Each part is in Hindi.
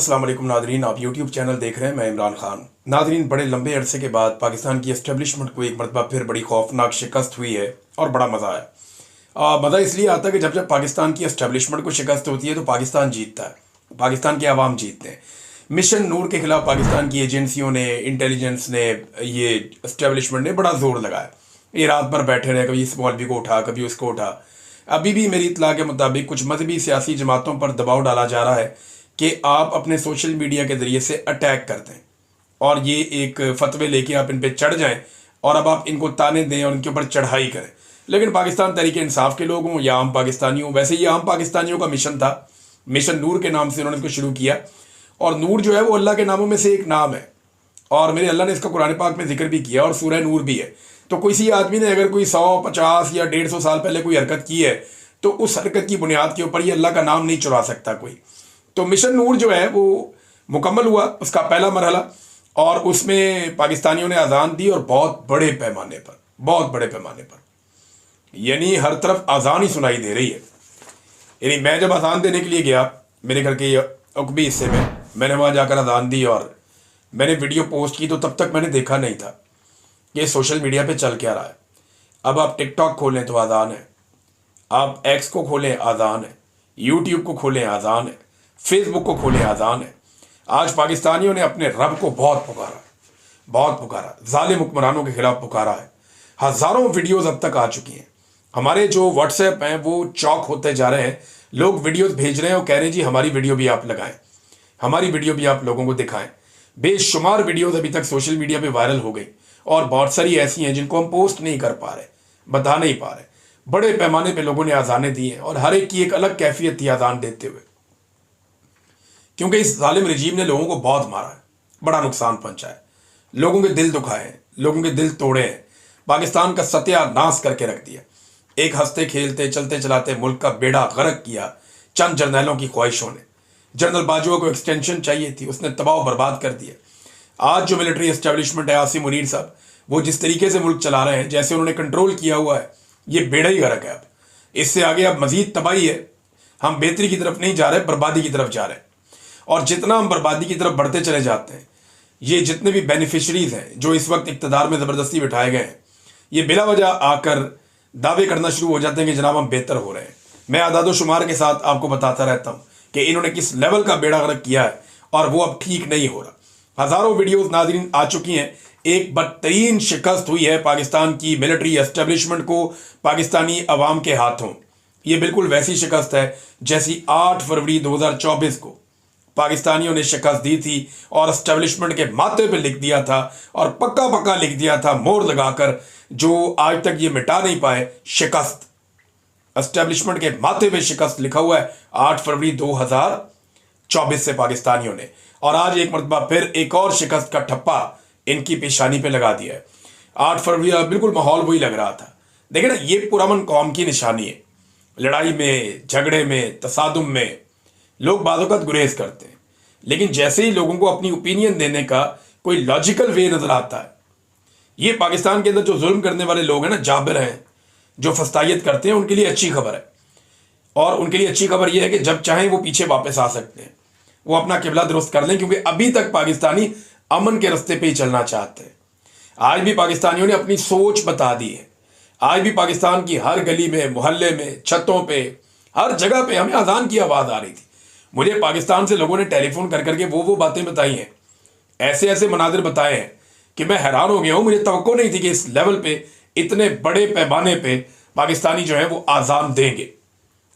अस्सलाम वालेकुम नादरीन, आप यूट्यूब चैनल देख रहे हैं। मैं इमरान खान। नादरीन, बड़े लंबे अरसे के बाद पाकिस्तान की एस्टेब्लिशमेंट को एक मरतबा फिर बड़ी खौफनाक शिकस्त हुई है और बड़ा मज़ा आया। मज़ा इसलिए आता है कि जब जब पाकिस्तान की एस्टेब्लिशमेंट को शिकस्त होती है तो पाकिस्तान जीतता है, पाकिस्तान के अवाम जीतते हैं। मिशन नूर के खिलाफ पाकिस्तान की एजेंसियों ने, इंटेलिजेंस ने, ये एस्टेब्लिशमेंट ने बड़ा जोर लगाया। ये रात भर बैठे रहे, कभी इस मौलवी को उठा, कभी उसको उठा। अभी भी मेरी इत्तला के मुताबिक कुछ मजहबी सियासी जमातों पर दबाव डाला जा रहा है कि आप अपने सोशल मीडिया के ज़रिए से अटैक कर दें और ये एक फतवे लेके आप इन पे चढ़ जाएं और अब आप इनको ताने दें और इनके ऊपर चढ़ाई करें। लेकिन पाकिस्तान तहरीक इंसाफ के लोग हों या आम पाकिस्तानी हों, वैसे ये आम पाकिस्तानियों का मिशन था। मिशन नूर के नाम से उन्होंने इसको शुरू किया और नूर जो है वो अल्लाह के नामों में से एक नाम है और मेरे अल्लाह ने इसका कुरान पाक में जिक्र भी किया और सूरह नूर भी है। तो किसी आदमी ने अगर कोई 100, 50 या 150 साल पहले कोई हरकत की है तो उस हरकत की बुनियाद के ऊपर ये अल्लाह का नाम नहीं चुरा सकता कोई। तो मिशन नूर जो है वो मुकम्मल हुआ, उसका पहला मरहला, और उसमें पाकिस्तानियों ने अजान दी और बहुत बड़े पैमाने पर, यानी हर तरफ अजान ही सुनाई दे रही है। यानी मैं जब अजान देने के लिए गया मेरे घर के अकबी हिस्से में, मैंने वहाँ जाकर अजान दी और मैंने वीडियो पोस्ट की तो तब तक मैंने देखा नहीं था कि सोशल मीडिया पे चल क्या रहा है। अब आप टिकटॉक खोलें तो अजान है, आप एक्स को खोलें अजान है, यूट्यूब को खोलें अजान है, फेसबुक को खोलें अजान है। आज पाकिस्तानियों ने अपने रब को बहुत पुकारा, जालिम हुक्मरानों के खिलाफ पुकारा है। हज़ारों वीडियोस अब तक आ चुकी हैं। हमारे जो व्हाट्सएप हैं वो चौक होते जा रहे हैं। लोग वीडियोस भेज रहे हैं और कह रहे हैं जी हमारी वीडियो भी आप लगाएं, हमारी वीडियो भी आप लोगों को दिखाएं। बेशुमार वीडियोस अभी तक सोशल मीडिया पे वायरल हो गई और बहुत सारी ऐसी हैं जिनको हम पोस्ट नहीं कर पा रहे, बता नहीं पा रहे। बड़े पैमाने पे लोगों ने अजानें दी हैं और हर एक की एक अलग कैफियत थी अजान देते हुए, क्योंकि इस जालिम रजीम ने लोगों को बहुत मारा है, बड़ा नुकसान पहुंचाया है, लोगों के दिल दुखाए हैं, लोगों के दिल तोड़े हैं, पाकिस्तान का सत्यानाश करके रख दिया। एक हंसते खेलते चलते चलाते मुल्क का बेड़ा गर्क किया चंद जर्नैलों की ख्वाहिशों ने। जनरल बाजवा को एक्सटेंशन चाहिए थी, उसने तबाह बर्बाद कर दिया। आज जो मिलिट्री एस्टेब्लिशमेंट है, आसिम मुनीर साहब, वो जिस तरीके से मुल्क चला रहे हैं, जैसे उन्होंने कंट्रोल किया हुआ है, ये बेड़ा ही गर्क है। अब इससे आगे अब मजीद तबाही है। हम बेहतरी की तरफ नहीं जा रहे, बर्बादी की तरफ जा रहे हैं। और जितना हम बर्बादी की तरफ बढ़ते चले जाते हैं, ये जितने भी बेनिफिशरीज हैं जो इस वक्त इक़्तिदार में ज़बरदस्ती बिठाए गए हैं, ये बिला वजह आकर दावे करना शुरू हो जाते हैं कि जनाब हम बेहतर हो रहे हैं। मैं आदादो शुमार के साथ आपको बताता रहता हूँ कि इन्होंने किस लेवल का बेड़ा गर्क किया है और वो अब ठीक नहीं हो रहा। हज़ारों वीडियोज़ नाज़रीन आ चुकी हैं। एक बदतरीन शिकस्त हुई है पाकिस्तान की मिलिट्री एस्टेब्लिशमेंट को पाकिस्तानी अवाम के हाथों। ये बिल्कुल वैसी शिकस्त है जैसी 8 फरवरी 2024 को पाकिस्तानियों ने शिकस्त दी थी और एस्टेब्लिशमेंट के माथे पे लिख दिया था और पक्का लिख दिया था मोहर लगाकर, जो आज तक ये मिटा नहीं पाए। शिकस्त एस्टेब्लिशमेंट के माथे पे शिकस्त लिखा हुआ है 8 फरवरी 2024 से पाकिस्तानियों ने, और आज एक मरतबा फिर एक और शिकस्त का ठप्पा इनकी पेशानी पे लगा दिया है। 8 फरवरी बिल्कुल माहौल वही लग रहा था। देखिए ना, ये पुरअमन कौम की निशानी है। लड़ाई में, झगड़े में, तसादुम में लोग बाज़-औक़ात गुरेज करते हैं, लेकिन जैसे ही लोगों को अपनी ओपिनियन देने का कोई लॉजिकल वे नज़र आता है, ये पाकिस्तान के अंदर जो जुल्म करने वाले लोग हैं ना, जाबिर हैं, जो फस्तायत करते हैं, उनके लिए अच्छी खबर है। और उनके लिए अच्छी खबर यह है कि जब चाहें वो पीछे वापस आ सकते हैं, वो अपना किबला दुरुस्त कर लें, क्योंकि अभी तक पाकिस्तानी अमन के रास्ते पे ही चलना चाहते हैं। आज भी पाकिस्तानियों ने अपनी सोच बता दी है। आज भी पाकिस्तान की हर गली में, मोहल्ले में, छतों पे, हर जगह पे हमें अजान की आवाज़ आ रही थी। मुझे पाकिस्तान से लोगों ने टेलीफोन कर करके वो बातें बताई हैं, ऐसे मनाजिर बताए हैं कि मैं हैरान हो गया हूँ। मुझे तवक्को नहीं थी कि इस लेवल पे, इतने बड़े पैमाने पे पाकिस्तानी जो है वो आज़ान देंगे।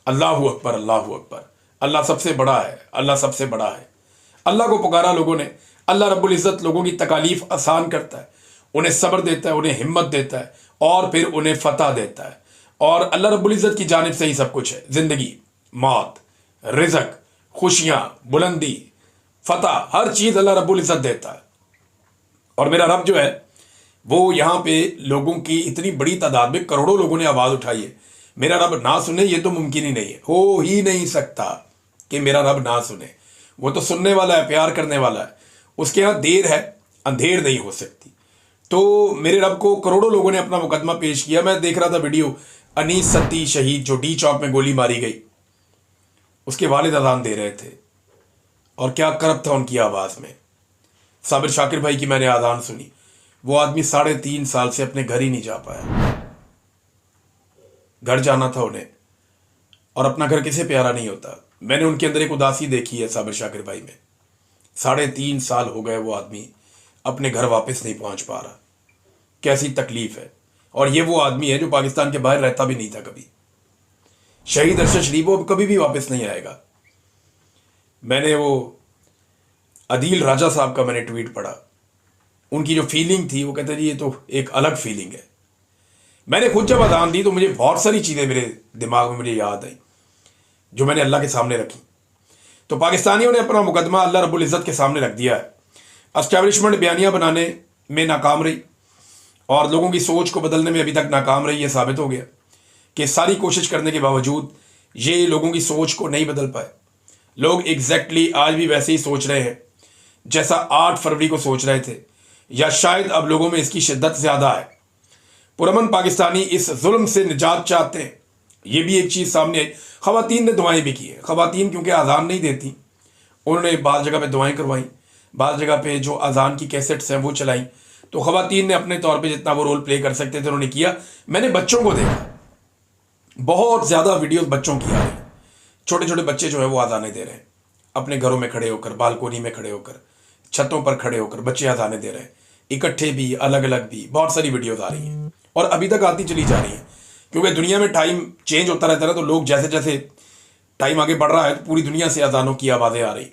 अल्लाहू अकबर, अल्लाहू अकबर। अल्लाह सबसे बड़ा है, अल्लाह सबसे बड़ा है। अल्लाह को पुकारा लोगों ने। अल्लाह रब्बुल इज़्ज़त लोगों की तकालीफ आसान करता है, उन्हें सब्र देता है, उन्हें हिम्मत देता है और फिर उन्हें फतह देता है। और अल्लाह रब्बुल इज़्ज़त की जानिब से ही सब कुछ है। ज़िंदगी, मौत, रिज़्क़, खुशियाँ, बुलंदी, फतह, हर चीज़ अल्लाह रब्बुल इज़्ज़त देता है। और मेरा रब जो है वो यहाँ पे लोगों की इतनी बड़ी तादाद में, करोड़ों लोगों ने आवाज़ उठाई है। मेरा रब ना सुने ये तो मुमकिन ही नहीं है, हो ही नहीं सकता कि मेरा रब ना सुने। वो तो सुनने वाला है, प्यार करने वाला है। उसके यहाँ देर है, अंधेर नहीं हो सकती। तो मेरे रब को करोड़ों लोगों ने अपना मुकदमा पेश किया। मैं देख रहा था वीडियो, अनीस सत्ती शहीद जो डी चौक में गोली मारी गई, उसके वालिद अजान दे रहे थे। और क्या करप था उनकी आवाज़ में। साबिर शाकिर भाई की मैंने आज़ान सुनी, वो आदमी 3.5 साल से अपने घर ही नहीं जा पाया। घर जाना था उन्हें, और अपना घर किसे प्यारा नहीं होता। मैंने उनके अंदर एक उदासी देखी है साबिर शाकिर भाई में। 3.5 साल हो गए वो आदमी अपने घर वापस नहीं पहुंच पा रहा। कैसी तकलीफ है। और ये वो आदमी है जो पाकिस्तान के बाहर रहता भी नहीं था कभी। शहीद अरशद शरीफ वो कभी भी वापस नहीं आएगा। मैंने वो अदील राजा साहब का मैंने ट्वीट पढ़ा, उनकी जो फीलिंग थी, वो कहते जी ये तो एक अलग फीलिंग है। मैंने खुद जब अजान दी तो मुझे बहुत सारी चीज़ें मेरे दिमाग में मुझे याद आई जो मैंने अल्लाह के सामने रखी। तो पाकिस्तानियों ने अपना मुकदमा अल्लाह रब्बुल इज़्ज़त के सामने रख दिया है। एस्टैब्लिशमेंट बयानियाँ बनाने में नाकाम रही और लोगों की सोच को बदलने में अभी तक नाकाम रही। ये साबित हो गया कि सारी कोशिश करने के बावजूद ये लोगों की सोच को नहीं बदल पाए। लोग एग्जैक्टली आज भी वैसे ही सोच रहे हैं जैसा 8 फरवरी को सोच रहे थे, या शायद अब लोगों में इसकी शिद्दत ज़्यादा है। पुरअमन पाकिस्तानी इस जुल्म से निजात चाहते हैं। ये भी एक चीज़ सामने आई। ख़वातीन ने दुआएं भी की हैं। ख़वातीन क्योंकि अजान नहीं देती, उन्होंने बाज़ जगह पे दुआएं करवाई, बाज़ जगह पे जो अजान की कैसेट्स हैं वो चलाई। तो ख़वातीन ने अपने तौर पे जितना वो रोल प्ले कर सकते थे उन्होंने किया। मैंने बच्चों को देखा, बहुत ज़्यादा वीडियोस बच्चों की आ रही। छोटे छोटे बच्चे जो है वो अजानें दे रहे हैं, अपने घरों में खड़े होकर, बालकोनी में खड़े होकर, छतों पर खड़े होकर बच्चे अजानें दे रहे हैं। इकट्ठे भी, अलग अलग भी, बहुत सारी वीडियोस आ रही हैं और अभी तक आती चली जा रही हैं। क्योंकि दुनिया में टाइम चेंज होता रहता है ना, तो लोग जैसे जैसे टाइम आगे बढ़ रहा है तो पूरी दुनिया से अजानों की आवाज़ें आ रही।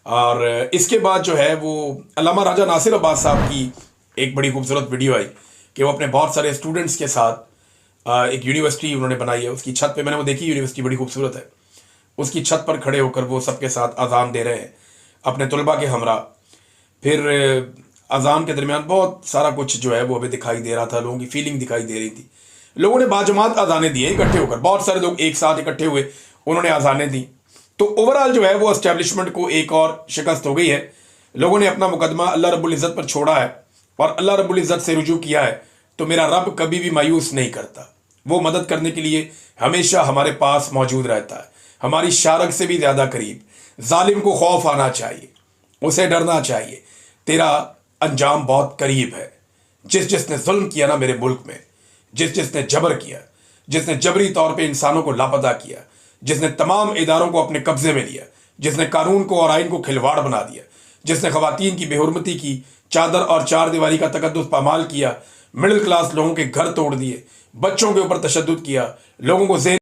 और इसके बाद जो है वो अल्लामा राजा नासिर अब्बास साहब की एक बड़ी खूबसूरत वीडियो आई कि वो अपने बहुत सारे स्टूडेंट्स के साथ एक यूनिवर्सिटी उन्होंने बनाई है, उसकी छत पे मैंने वो देखी, यूनिवर्सिटी बड़ी खूबसूरत है। उसकी छत पर खड़े होकर वो सबके साथ अजान दे रहे हैं अपने तलबा के हमरा। फिर अजान के दरमियान बहुत सारा कुछ जो है वो अभी दिखाई दे रहा था, लोगों की फीलिंग दिखाई दे रही थी। लोगों ने बाजमात अजानें दी इकट्ठे होकर, बहुत सारे लोग एक साथ इकट्ठे हुए, उन्होंने अजानें दी। तो ओवरऑल जो है वो एस्टैब्लिशमेंट को एक और शिकस्त हो गई है। लोगों ने अपना मुकदमा अल्लाह रब्बुल इज़्ज़त पर छोड़ा है और अल्लाह रब्बुल इज़्ज़त से रुजू किया है। तो मेरा रब कभी भी मायूस नहीं करता, वो मदद करने के लिए हमेशा हमारे पास मौजूद रहता है, हमारी शारग से भी ज़्यादा करीब। जालिम को खौफ आना चाहिए, उसे डरना चाहिए, तेरा अंजाम बहुत करीब है। जिसने जुल्म किया ना मेरे मुल्क में, जिसने जबर किया, जिसने जबरी तौर पे इंसानों को लापता किया, जिसने तमाम इदारों को अपने कब्जे में लिया, जिसने कानून को और आइन को खिलवाड़ बना दिया, जिसने खवातीन की बेहुरमती की, चादर और चार दीवारी का तकद्दुस पामाल किया, मिडिल क्लास लोगों के घर तोड़ दिए, बच्चों के ऊपर तशद्दुद किया, लोगों को